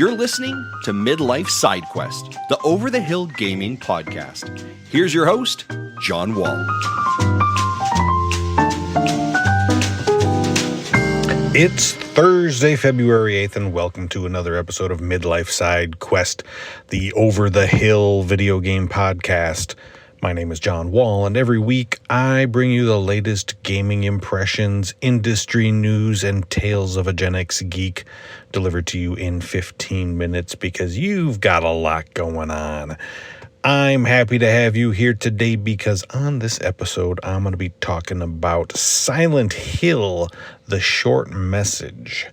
You're listening to Midlife Side Quest, the Over the Hill Gaming podcast. Here's your host, John Wall. It's Thursday, February 8th, and welcome to another episode of Midlife Side Quest, the Over the Hill video game podcast. My name is John Wall, and every week I bring you the latest gaming impressions, industry news, and tales of a Gen X geek delivered to you in 15 minutes because you've got a lot going on. I'm happy to have you here today because on this episode, I'm going to be talking about Silent Hill, the short message.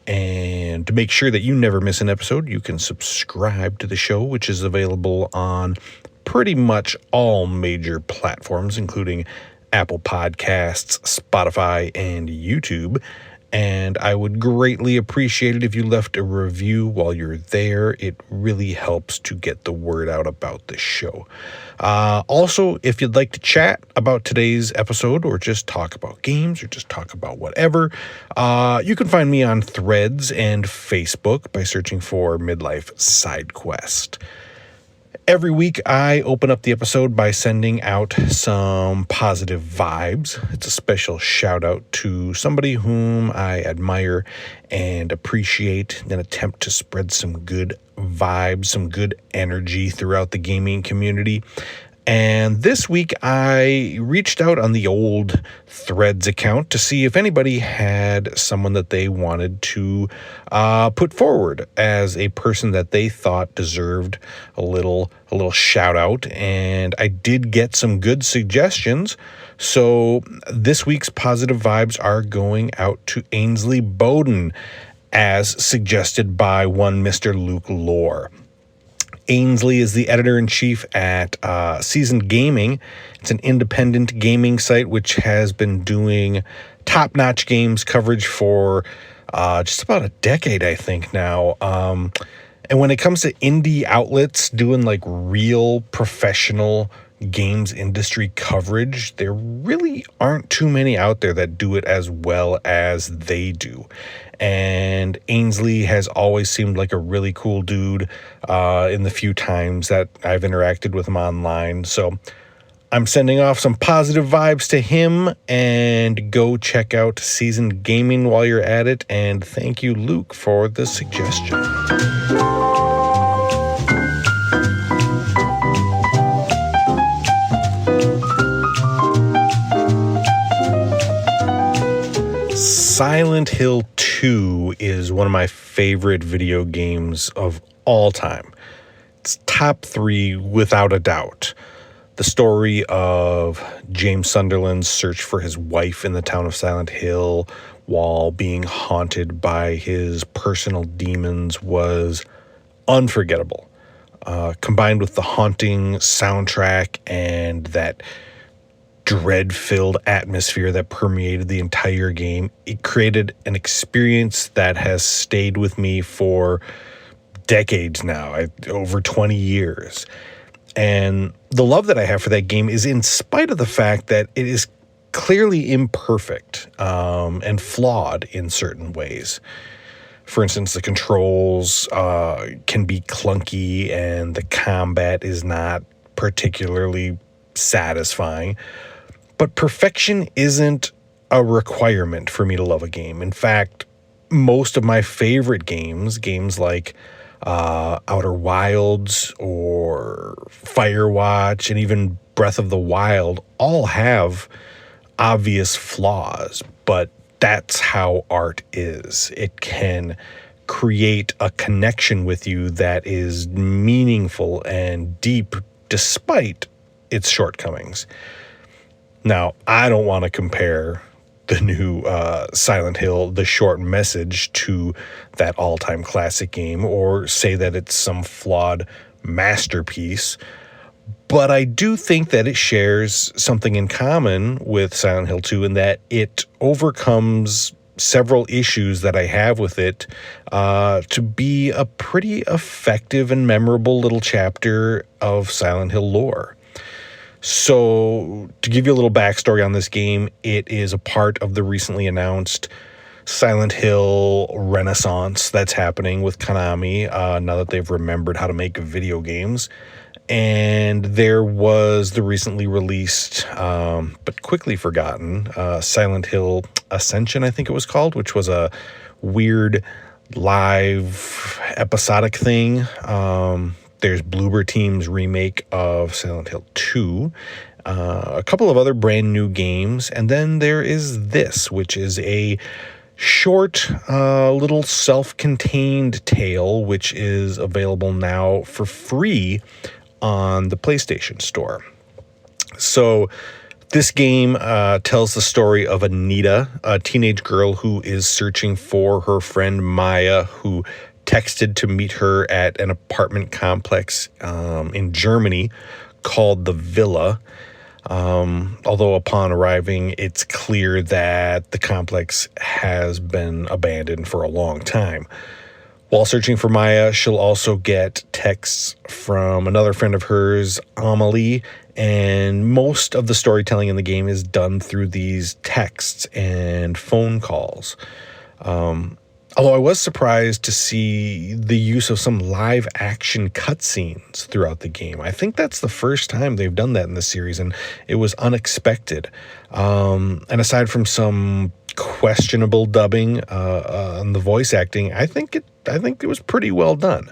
And to make sure that you never miss an episode, you can subscribe to the show, which is available on pretty much all major platforms, including Apple Podcasts, Spotify, and YouTube. And I would greatly appreciate it if you left a review while you're there. It really helps to get the word out about the show. Also, if you'd like to chat about today's episode or just talk about games or just talk about whatever, you can find me on Threads and Facebook by searching for Midlife Side Quest. Every week, I open up the episode by sending out some positive vibes. It's a special shout out to somebody whom I admire and appreciate, and attempt to spread some good vibes, some good energy throughout the gaming community. And this week, I reached out on the old Threads account to see if anybody had someone that they wanted to put forward as a person that they thought deserved a little shout out. And I did get some good suggestions. So this week's positive vibes are going out to Ainsley Bowden, as suggested by one Mr. Luke Lore. Ainsley is the editor-in-chief at Seasoned Gaming. It's an independent gaming site which has been doing top-notch games coverage for just about a decade, I think, now. And when it comes to indie outlets doing like real professional games industry coverage, there really aren't too many out there that do it as well as they do. And Ainsley has always seemed like a really cool dude in the few times that I've interacted with him online. So I'm sending off some positive vibes to him, and go check out Seasoned Gaming while you're at it. And thank you, Luke, for the suggestion. Silent Hill 2 is one of my favorite video games of all time. It's top 3 without a doubt. The story of James Sunderland's search for his wife in the town of Silent Hill while being haunted by his personal demons was unforgettable. Combined with the haunting soundtrack and that dread-filled atmosphere that permeated the entire game, it created an experience that has stayed with me for decades now, over 20 years. And the love that I have for that game is in spite of the fact that it is clearly imperfect and flawed in certain ways. For instance, the controls can be clunky and the combat is not particularly satisfying. But perfection isn't a requirement for me to love a game. In fact, most of my favorite games like Outer Wilds or Firewatch and even Breath of the Wild, all have obvious flaws, but that's how art is. It can create a connection with you that is meaningful and deep despite its shortcomings. Now, I don't want to compare the new Silent Hill, the short message, to that all-time classic game or say that it's some flawed masterpiece, but I do think that it shares something in common with Silent Hill 2 in that it overcomes several issues that I have with it to be a pretty effective and memorable little chapter of Silent Hill lore. So, to give you a little backstory on this game, it is a part of the recently announced Silent Hill renaissance that's happening with Konami now that they've remembered how to make video games. And there was the recently released, but quickly forgotten, Silent Hill Ascension, I think it was called, which was a weird live episodic thing. There's Bloober Team's remake of Silent Hill 2, a couple of other brand new games, and then there is this, which is a short, little self-contained tale, which is available now for free on the PlayStation Store. So this game tells the story of Anita, a teenage girl who is searching for her friend Maya, who texted to meet her at an apartment complex in Germany called the Villa. Although upon arriving, it's clear that the complex has been abandoned for a long time. While searching for Maya, she'll also get texts from another friend of hers, Amelie, and most of the storytelling in the game is done through these texts and phone calls. Although I was surprised to see the use of some live action cutscenes throughout the game. I think that's the first time they've done that in the series, and it was unexpected. And aside from some questionable dubbing on the voice acting, I think it was pretty well done.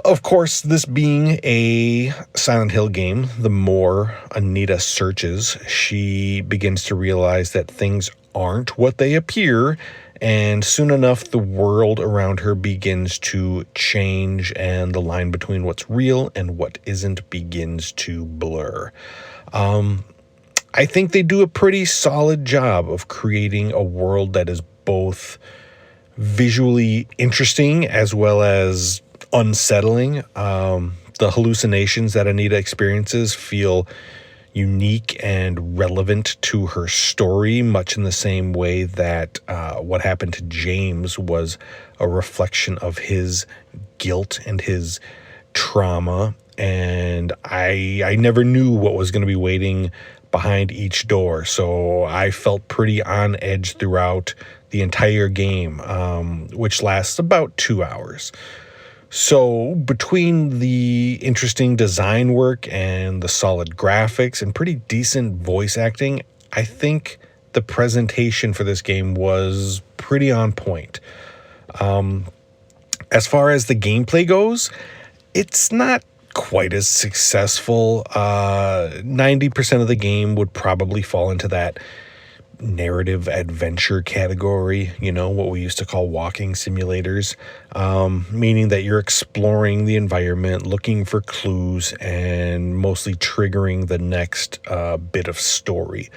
Of course, this being a Silent Hill game, the more Anita searches, she begins to realize that things aren't what they appear, and soon enough, the world around her begins to change, and the line between what's real and what isn't begins to blur. I think they do a pretty solid job of creating a world that is both visually interesting as well as unsettling. The hallucinations that Anita experiences feel unique and relevant to her story, much in the same way that what happened to James was a reflection of his guilt and his trauma. And I never knew what was going to be waiting behind each door, so I felt pretty on edge throughout the entire game, which lasts about 2 hours. So between the interesting design work and the solid graphics and pretty decent voice acting, I think the presentation for this game was pretty on point. As far as the gameplay goes, it's not quite as successful. 90% of the game would probably fall into that narrative adventure category, what we used to call walking simulators, meaning that you're exploring the environment, looking for clues, and mostly triggering the next bit of story.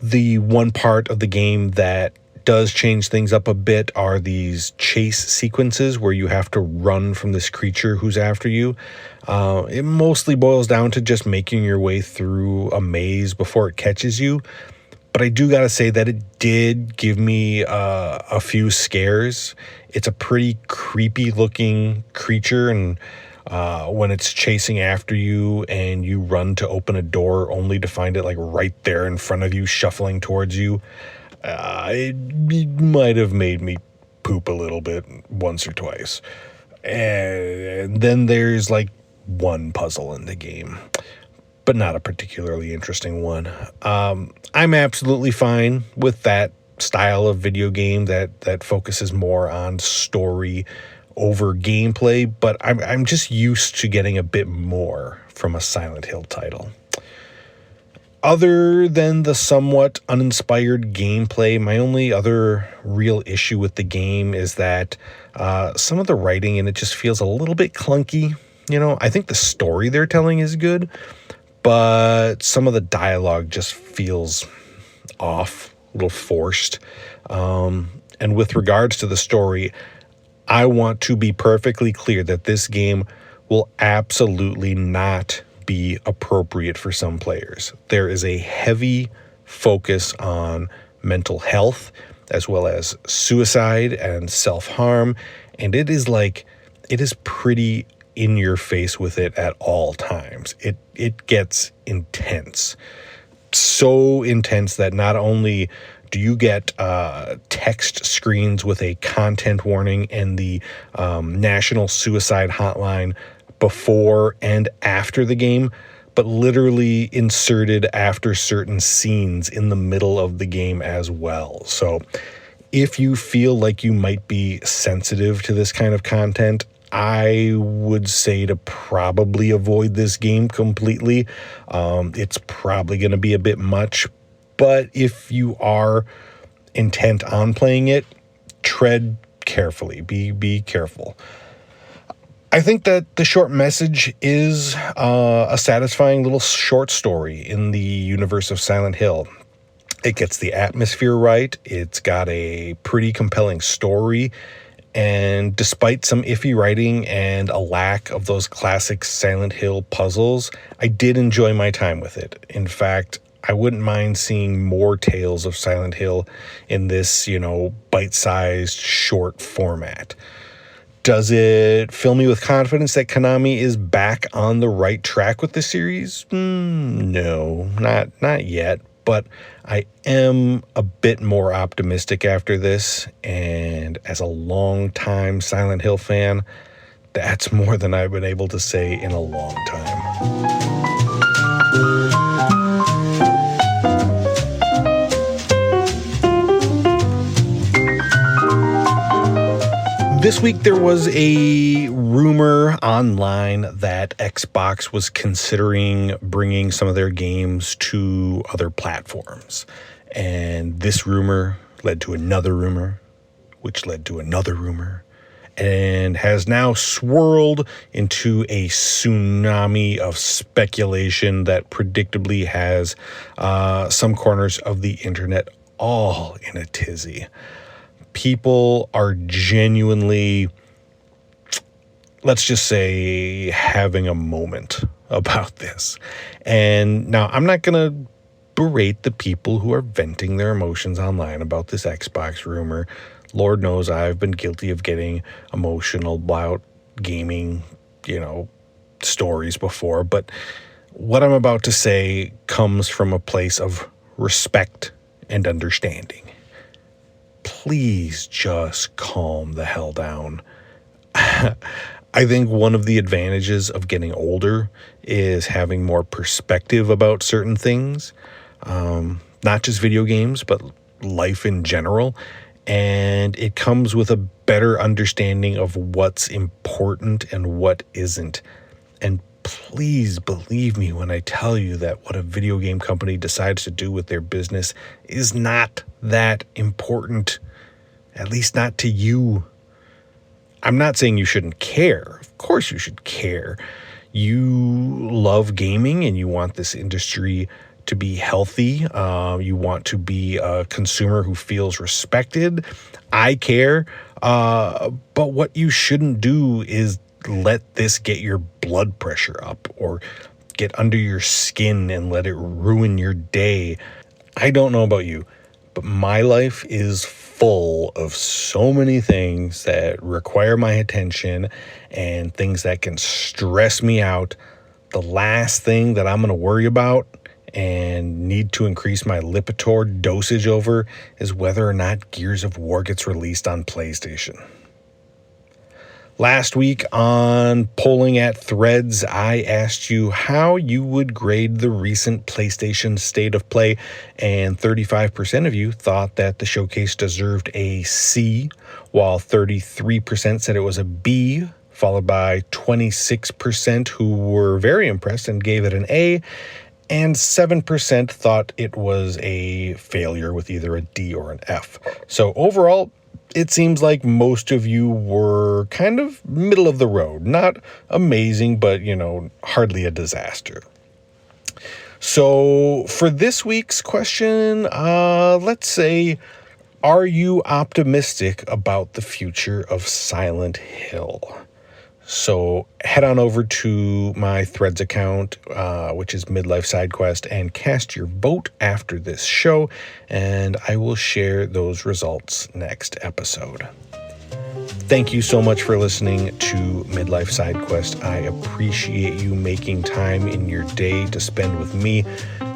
The one part of the game that does change things up a bit are these chase sequences where you have to run from this creature who's after you. It mostly boils down to just making your way through a maze before it catches you. But I do got to say that it did give me a few scares. It's a pretty creepy looking creature, and when it's chasing after you and you run to open a door only to find it like right there in front of you, shuffling towards you, it might have made me poop a little bit once or twice. And then there's like one puzzle in the game, but not a particularly interesting one. I'm absolutely fine with that style of video game that focuses more on story over gameplay, but I'm just used to getting a bit more from a Silent Hill title. Other than the somewhat uninspired gameplay, my only other real issue with the game is that some of the writing in it just feels a little bit clunky. I think the story they're telling is good, but some of the dialogue just feels off, a little forced. And with regards to the story, I want to be perfectly clear that this game will absolutely not be appropriate for some players. There is a heavy focus on mental health as well as suicide and self-harm, and it is pretty in your face with it at all times. It gets intense. So intense that not only Do you get text screens with a content warning and the National Suicide Hotline before and after the game, but literally inserted after certain scenes in the middle of the game as well? So if you feel like you might be sensitive to this kind of content, I would say to probably avoid this game completely. It's probably going to be a bit much, but if you are intent on playing it, tread carefully. Be careful. I think that the short message is a satisfying little short story in the universe of Silent Hill. It gets the atmosphere right. It's got a pretty compelling story. And despite some iffy writing and a lack of those classic Silent Hill puzzles, I did enjoy my time with it. In fact, I wouldn't mind seeing more tales of Silent Hill in this, bite-sized short format. Does it fill me with confidence that Konami is back on the right track with the series? No, not yet. But I am a bit more optimistic after this, and as a long-time Silent Hill fan, that's more than I've been able to say in a long time. This week there was a rumor online that Xbox was considering bringing some of their games to other platforms. And this rumor led to another rumor, which led to another rumor, and has now swirled into a tsunami of speculation that predictably has some corners of the internet all in a tizzy. People are genuinely, let's just say, having a moment about this. And now I'm not going to berate the people who are venting their emotions online about this Xbox rumor. Lord knows I've been guilty of getting emotional about gaming, stories before. But what I'm about to say comes from a place of respect and understanding. Please just calm the hell down. I think one of the advantages of getting older is having more perspective about certain things, not just video games, but life in general. And it comes with a better understanding of what's important and what isn't. And please believe me when I tell you that what a video game company decides to do with their business is not that important, at least not to you. I'm not saying you shouldn't care. Of course you should care. You love gaming and you want this industry to be healthy. You want to be a consumer who feels respected. I care. But what you shouldn't do is let this get your blood pressure up or get under your skin and let it ruin your day. I don't know about you, but my life is full of so many things that require my attention and things that can stress me out. The last thing that I'm going to worry about and need to increase my Lipitor dosage over is whether or not Gears of War gets released on PlayStation. Last week on Polling at Threads, I asked you how you would grade the recent PlayStation State of Play, and 35% of you thought that the showcase deserved a C, while 33% said it was a B, followed by 26% who were very impressed and gave it an A, and 7% thought it was a failure with either a D or an F. So overall, it seems like most of you were kind of middle of the road. Not amazing, but, hardly a disaster. So for this week's question, let's say, are you optimistic about the future of Silent Hill? So head on over to my Threads account, which is Midlife Side Quest, and cast your vote after this show, and I will share those results next episode. Thank you so much for listening to Midlife Side Quest. I appreciate you making time in your day to spend with me.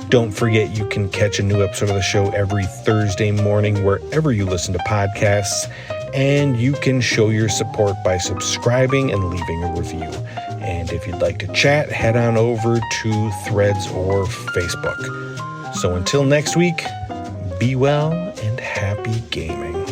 Don't forget you can catch a new episode of the show every Thursday morning wherever you listen to podcasts, and you can show your support by subscribing and leaving a review. And if you'd like to chat, head on over to Threads or Facebook. So until next week, be well and happy gaming.